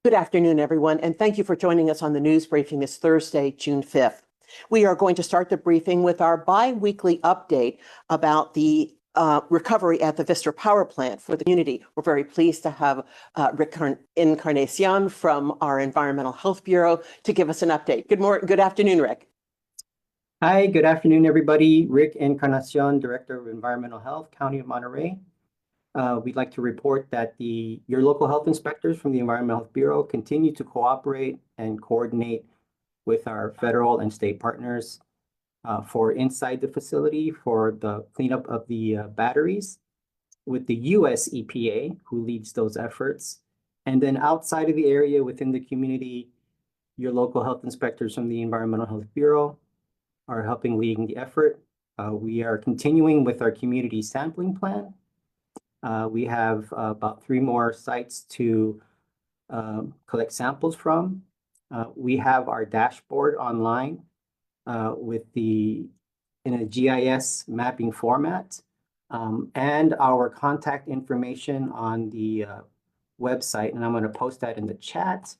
Good afternoon, everyone, and thank you for joining us on the news briefing this Thursday, June 5th. We are going to start the briefing with our bi-weekly update about the recovery at the Vista Power Plant for the community. We're very pleased to have Rick Encarnacion from our Environmental Health Bureau to give us an update. Good afternoon, Rick. Hi, good afternoon, everybody. Rick Encarnacion, Director of Environmental Health, County of Monterey. We'd like to report that your local health inspectors from the Environmental Health Bureau continue to cooperate and coordinate with our federal and state partners for inside the facility for the cleanup of the batteries with the US EPA, who leads those efforts. And then outside of the area within the community, your local health inspectors from the Environmental Health Bureau are helping leading the effort. We are continuing with our community sampling plan. We have about 3 more sites to collect samples from. We have our dashboard online in a GIS mapping format, and our contact information on the website, and I'm going to post that in the chat,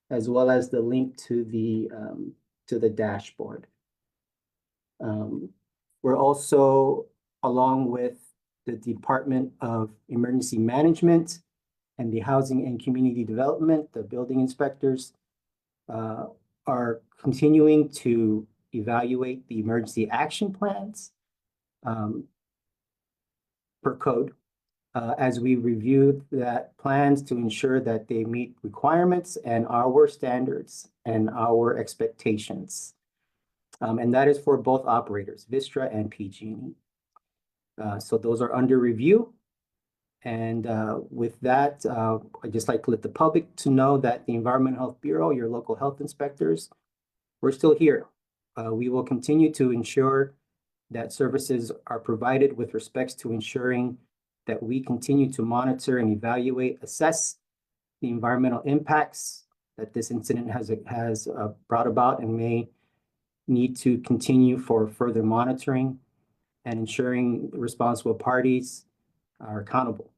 as well as the link to the dashboard. We're also, along with the Department of Emergency Management and the Housing and Community Development, the building inspectors, are continuing to evaluate the emergency action plans per code as we review that plans to ensure that they meet requirements and our standards and our expectations. And that is for both operators, Vistra and PG&E. So those are under review. And with that, I'd just like to let the public to know that the Environmental Health Bureau, your local health inspectors, we're still here. We will continue to ensure that services are provided with respects to ensuring that we continue to monitor and evaluate, assess the environmental impacts that this incident has brought about and may need to continue for further monitoring and ensuring responsible parties are accountable.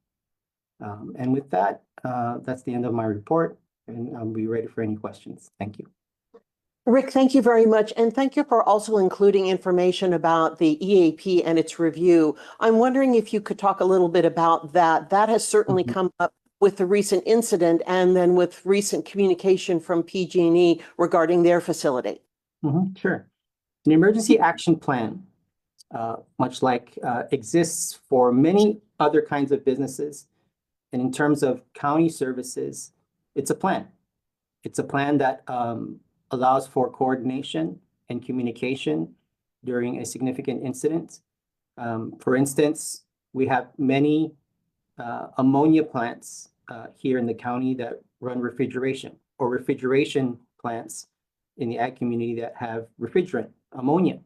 And with that, that's the end of my report, and I'll be ready for any questions. Thank you. Rick, thank you very much. And thank you for also including information about the EAP and its review. I'm wondering if you could talk a little bit about that. That has certainly come up with the recent incident and then with recent communication from PG&E regarding their facility. Sure. An emergency action plan, much like exists for many other kinds of businesses. And in terms of county services, it's a plan. It's a plan that allows for coordination and communication during a significant incident. For instance, we have many ammonia plants here in the county that run refrigeration, or refrigeration plants in the ag community that have refrigerant, ammonia.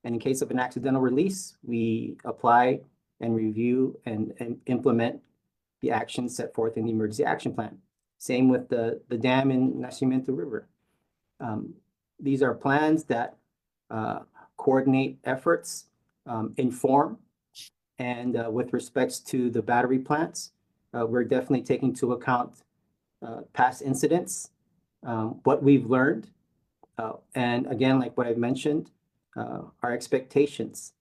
And in case of an accidental release, we apply and review and implement the actions set forth in the emergency action plan. Same with the dam in Nacimiento River. These are plans that coordinate efforts, inform, and with respects to the battery plants, we're definitely taking into account past incidents, what we've learned, and again, like what I've mentioned, our expectations.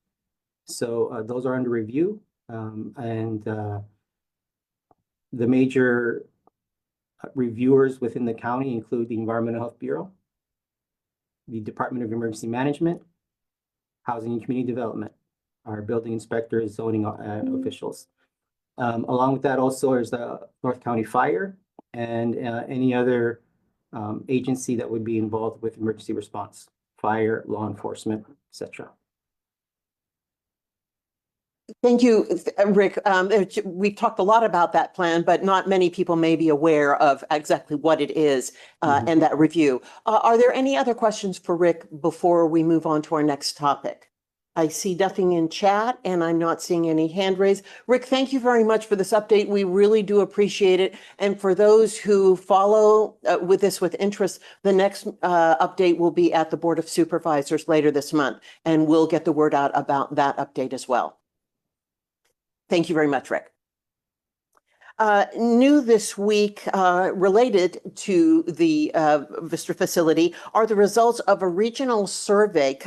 So those are under review, and the major reviewers within the county include the Environmental Health Bureau, the Department of Emergency Management, Housing and Community Development, our building inspectors, zoning officials. Along with that also is the North County Fire and any other agency that would be involved with emergency response, fire, law enforcement, etc. Thank you, Rick. We've talked a lot about that plan, but not many people may be aware of exactly what it is and that review. Are there any other questions for Rick before we move on to our next topic? I see nothing in chat and I'm not seeing any hand raised. Rick, thank you very much for this update. We really do appreciate it. And for those who follow with this with interest, the next update will be at the Board of Supervisors later this month, and we'll get the word out about that update as well. Thank you very much, Rick. New this week, related to the Vista facility, are the results of a regional survey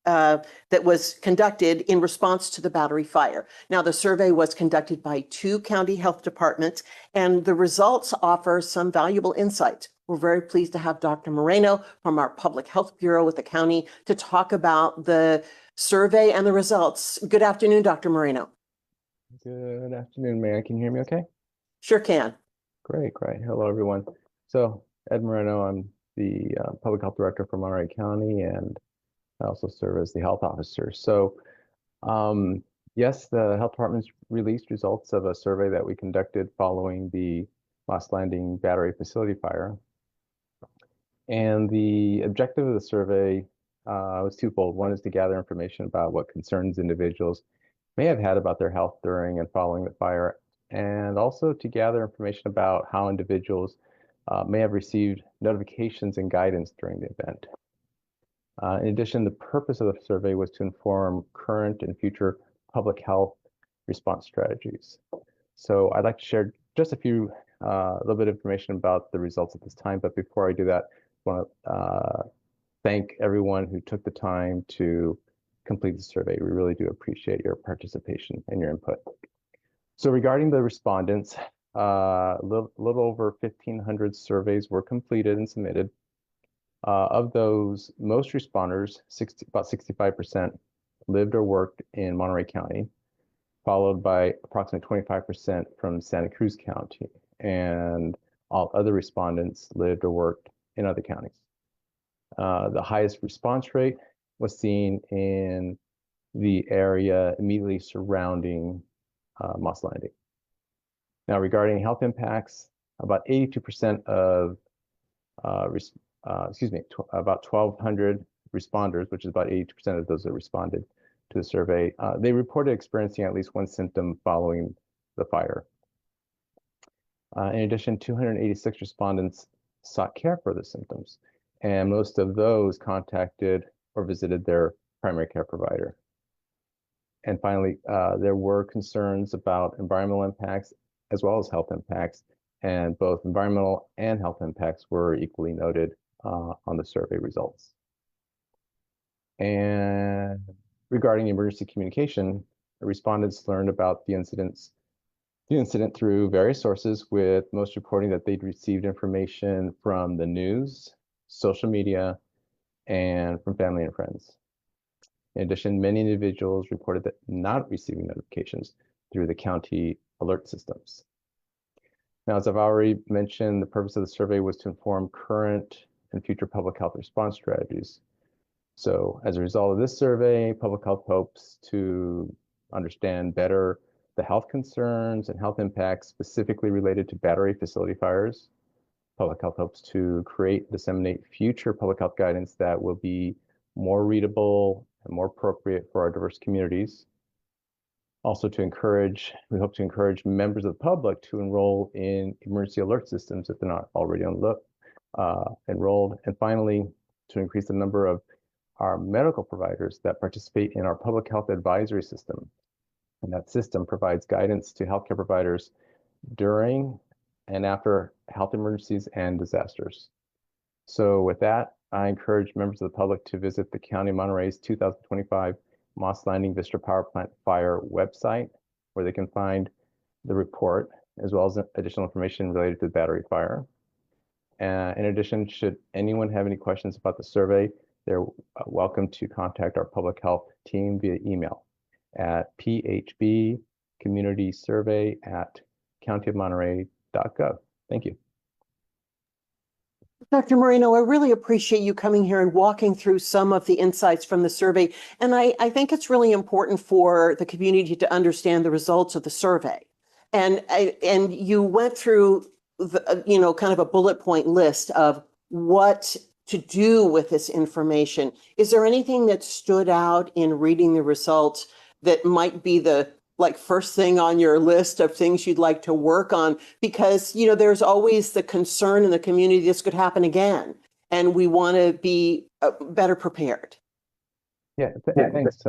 that was conducted in response to the battery fire. Now, the survey was conducted by 2 county health departments, and the results offer some valuable insights. We're very pleased to have Dr. Moreno from our Public Health Bureau with the county to talk about the survey and the results. Good afternoon, Dr. Moreno. Good afternoon, Mayor. Can you hear me okay? Sure can. Great. Hello, everyone. So, Ed Moreno, I'm the Public Health Director for Monterey County, and I also serve as the Health Officer. So, yes, the Health Department's released results of a survey that we conducted following the Moss Landing Battery Facility fire. And the objective of the survey was twofold. One is to gather information about what concerns individuals may have had about their health during and following the fire, and also to gather information about how individuals may have received notifications and guidance during the event. In addition, the purpose of the survey was to inform current and future public health response strategies. So I'd like to share just a little bit of information about the results at this time, but before I do that, I want to thank everyone who took the time to complete the survey. We really do appreciate your participation and your input. So regarding the respondents, a little over 1,500 surveys were completed and submitted. Of those, most responders, about 65%, lived or worked in Monterey County, followed by approximately 25% from Santa Cruz County, and all other respondents lived or worked in other counties. The highest response rate was seen in the area immediately surrounding Moss Landing. Now, regarding health impacts, about 82% of, about 1,200 responders, which is about 82% of those that responded to the survey, they reported experiencing at least one symptom following the fire. In addition, 286 respondents sought care for the symptoms, and most of those contacted or visited their primary care provider. And finally, there were concerns about environmental impacts as well as health impacts, and both environmental and health impacts were equally noted on the survey results. And regarding emergency communication, the respondents learned about the incident through various sources, with most reporting that they'd received information from the news, social media, and from family and friends. In addition, many individuals reported that not receiving notifications through the county alert systems. Now, as I've already mentioned, the purpose of the survey was to inform current and future public health response strategies. So as a result of this survey, public health hopes to understand better the health concerns and health impacts specifically related to battery facility fires. Public health hopes to create, disseminate future public health guidance that will be more readable and more appropriate for our diverse communities. Also we hope to encourage members of the public to enroll in emergency alert systems if they're not already enrolled. And finally, to increase the number of our medical providers that participate in our public health advisory system. And that system provides guidance to healthcare providers during and after health emergencies and disasters. So with that, I encourage members of the public to visit the County of Monterey's 2025 Moss Landing Vista Power Plant Fire website, where they can find the report, as well as additional information related to the battery fire. In addition, should anyone have any questions about the survey, they're welcome to contact our public health team via email at phbcommunitysurvey@countyofmonterey.gov. Thank you. Dr. Moreno, I really appreciate you coming here and walking through some of the insights from the survey. And I think it's really important for the community to understand the results of the survey. And you went through the, kind of a bullet point list of what to do with this information. Is there anything that stood out in reading the results that might be the first thing on your list of things you'd like to work on? Because, there's always the concern in the community this could happen again, and we want to be better prepared. Yeah, thanks.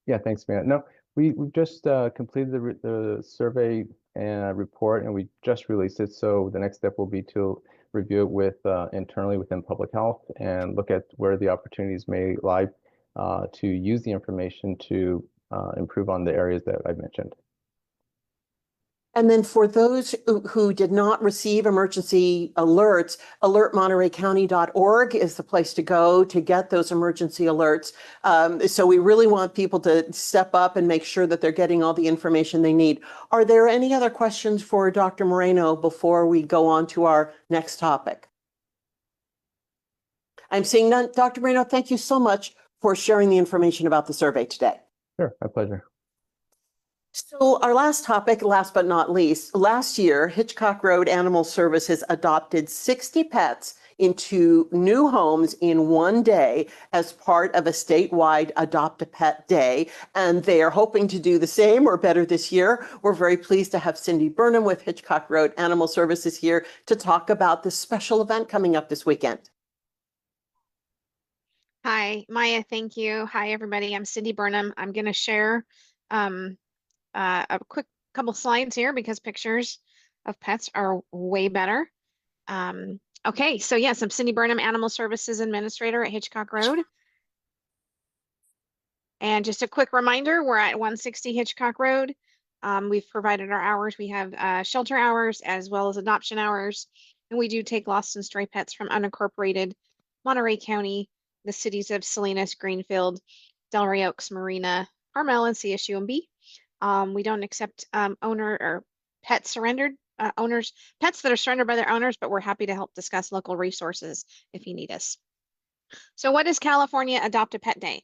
Yeah, thanks, Matt. No, we just completed the survey and report, and we just released it. So the next step will be to review it with internally within public health and look at where the opportunities may lie to use the information to improve on the areas that I've mentioned. And then for those who did not receive emergency alerts, alertmontereycounty.org is the place to go to get those emergency alerts. So we really want people to step up and make sure that they're getting all the information they need. Are there any other questions for Dr. Moreno before we go on to our next topic? I'm seeing none. Dr. Moreno, thank you so much for sharing the information about the survey today. Sure, my pleasure. So our last topic, last but not least, last year, Hitchcock Road Animal Services adopted 60 pets into new homes in one day as part of a statewide Adopt a Pet Day. And they are hoping to do the same or better this year. We're very pleased to have Cindy Burnham with Hitchcock Road Animal Services here to talk about this special event coming up this weekend. Hi, Maya, thank you. Hi, everybody. I'm Cindy Burnham. I'm going to share a quick couple slides here because pictures of pets are way better. Okay, so yes, I'm Cindy Burnham, Animal Services Administrator at Hitchcock Road. And just a quick reminder, we're at 160 Hitchcock Road. We've provided our hours. We have shelter hours as well as adoption hours. And we do take lost and stray pets from unincorporated Monterey County, the cities of Salinas, Greenfield, Delray Oaks, Marina, Carmel, and CSUMB. We don't accept owner or pet surrendered pets that are surrendered by their owners, but we're happy to help discuss local resources if you need us. So what is California Adopt a Pet Day?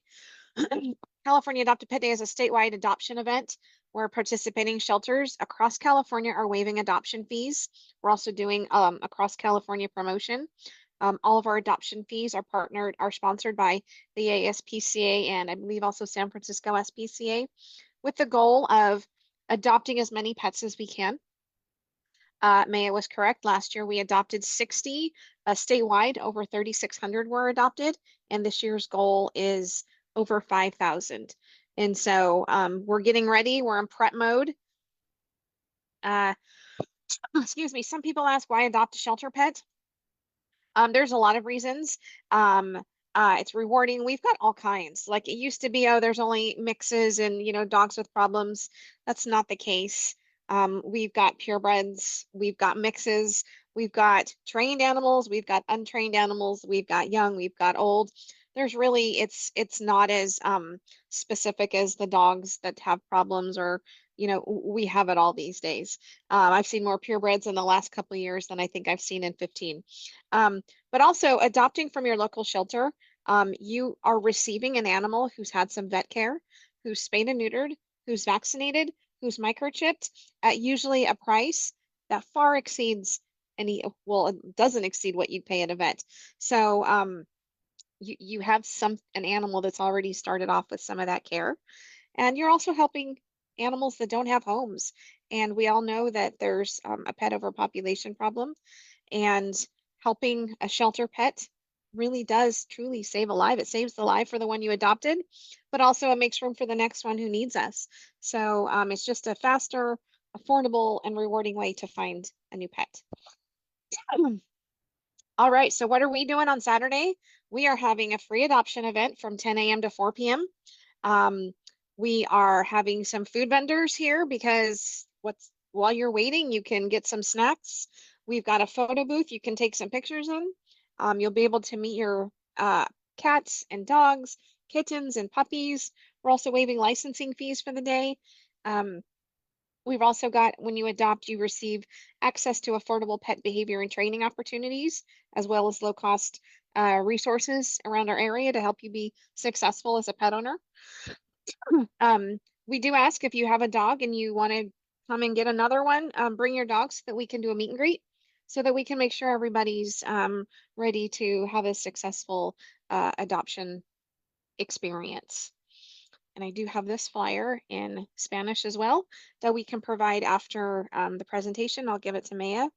California Adopt a Pet Day is a statewide adoption event where participating shelters across California are waiving adoption fees. We're also doing a cross California promotion. All of our adoption fees are sponsored by the ASPCA and I believe also San Francisco SPCA, with the goal of adopting as many pets as we can. Maya was correct. Last year we adopted 60 statewide, over 3,600 were adopted, and this year's goal is over 5,000. And so we're getting ready. We're in prep mode. Excuse me. Some people ask why adopt a shelter pet. There's a lot of reasons. It's rewarding. We've got all kinds. Like it used to be, oh, there's only mixes and, you know, dogs with problems. That's not the case. We've got purebreds, we've got mixes, we've got trained animals, we've got untrained animals, we've got young, we've got old. There's really, it's not as specific as the dogs that have problems or, you know, we have it all these days. I've seen more purebreds in the last couple of years than I think I've seen in 15. But also adopting from your local shelter, you are receiving an animal who's had some vet care, who's spayed and neutered, who's vaccinated, who's microchipped at usually a price that far exceeds any, well, it doesn't exceed what you'd pay at a vet. So you have an animal that's already started off with some of that care. And you're also helping animals that don't have homes. And we all know that there's a pet overpopulation problem, and helping a shelter pet really does truly save a life. It saves the life for the one you adopted, but also it makes room for the next one who needs us. So it's just a faster, affordable, and rewarding way to find a new pet. All right, so what are we doing on Saturday? We are having a free adoption event from 10 a.m. to 4 p.m. We are having some food vendors here because while you're waiting, you can get some snacks. We've got a photo booth you can take some pictures in. You'll be able to meet your cats and dogs, kittens and puppies. We're also waiving licensing fees for the day. We've also got, when you adopt, you receive access to affordable pet behavior and training opportunities, as well as low-cost resources around our area to help you be successful as a pet owner. We do ask if you have a dog and you want to come and get another one, bring your dog so that we can do a meet and greet, so that we can make sure everybody's ready to have a successful adoption experience. And I do have this flyer in Spanish as well that we can provide after the presentation. I'll give it to Maya.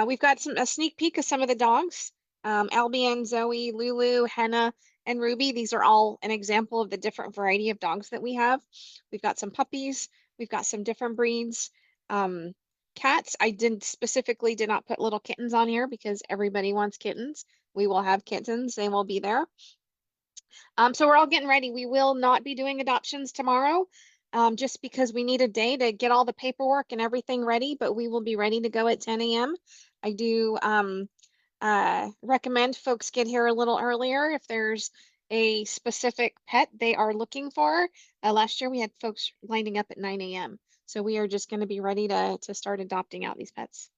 We've got a sneak peek of some of the dogs. Albion, Zoe, Lulu, Henna, and Ruby. These are all an example of the different variety of dogs that we have. We've got some puppies, we've got some different breeds. Cats, I did not put little kittens on here because everybody wants kittens. We will have kittens, they will be there. So we're all getting ready. We will not be doing adoptions tomorrow, just because we need a day to get all the paperwork and everything ready, but we will be ready to go at 10 a.m. I do recommend folks get here a little earlier if there's a specific pet they are looking for. Last year we had folks lining up at 9 a.m. So we are just going to be ready to start adopting out these pets.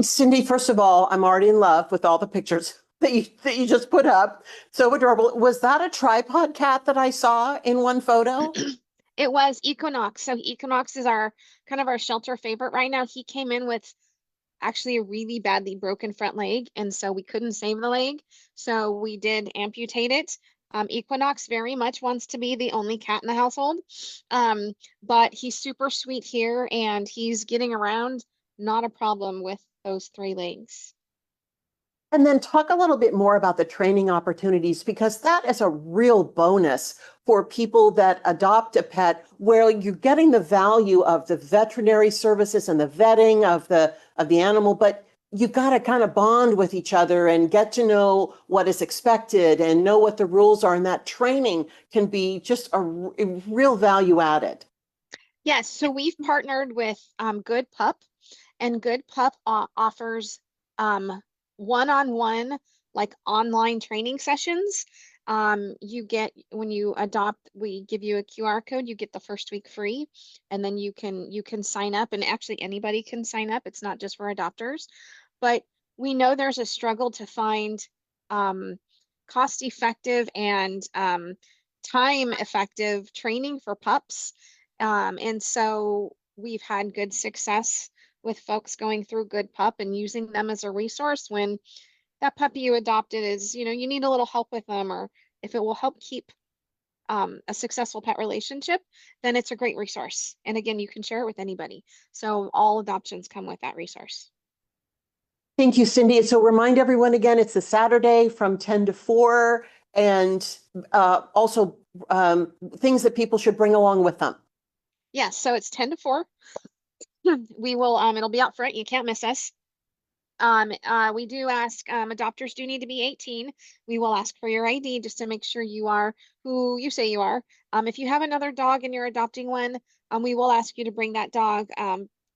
Cindy, first of all, I'm already in love with all the pictures that you just put up. So adorable. Was that a tripod cat that I saw in one photo? It was Equinox. So Equinox is our kind of our shelter favorite right now. He came in with actually a really badly broken front leg, and so we couldn't save the leg. So we did amputate it. Equinox very much wants to be the only cat in the household. But he's super sweet here and he's getting around, not a problem with those 3 legs. And then talk a little bit more about the training opportunities, because that is a real bonus for people that adopt a pet, where you're getting the value of the veterinary services and the vetting of the animal, but you've got to kind of bond with each other and get to know what is expected and know what the rules are. And that training can be just a real value added. Yes, so we've partnered with Good Pup, and Good Pup offers one-on-one, like online training sessions. You get, when you adopt, we give you a QR code, you get the first week free, and then you can sign up, and actually anybody can sign up. It's not just for adopters, but we know there's a struggle to find cost-effective and time-effective training for pups. And so we've had good success with folks going through Good Pup and using them as a resource when that puppy you adopted is, you need a little help with them, or if it will help keep a successful pet relationship, then it's a great resource. And again, you can share it with anybody. So all adoptions come with that resource. Thank you, Cindy. So remind everyone again, it's a Saturday from 10 to 4, and also things that people should bring along with them. Yes, so it's 10 to 4. We will, it'll be out front. You can't miss us. We do ask, adopters do need to be 18. We will ask for your ID just to make sure you are who you say you are. If you have another dog and you're adopting one, we will ask you to bring that dog,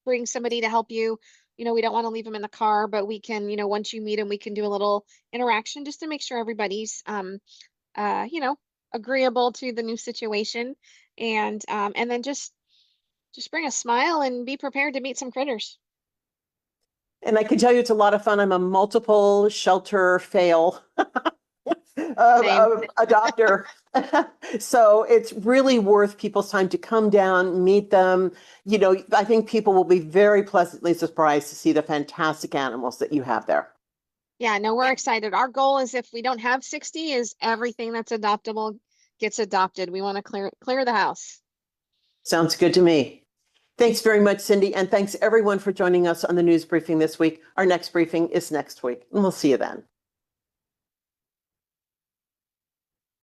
bring somebody to help you. We don't want to leave them in the car, but we can, once you meet them, we can do a little interaction just to make sure everybody's, agreeable to the new situation. And then just bring a smile and be prepared to meet some critters. And I can tell you it's a lot of fun. I'm a multiple shelter fail adopter. So it's really worth people's time to come down, meet them. I think people will be very pleasantly surprised to see the fantastic animals that you have there. Yeah, no, we're excited. Our goal is, if we don't have 60, is everything that's adoptable gets adopted. We want to clear the house. Sounds good to me. Thanks very much, Cindy. And thanks everyone for joining us on the news briefing this week. Our next briefing is next week, and we'll see you then.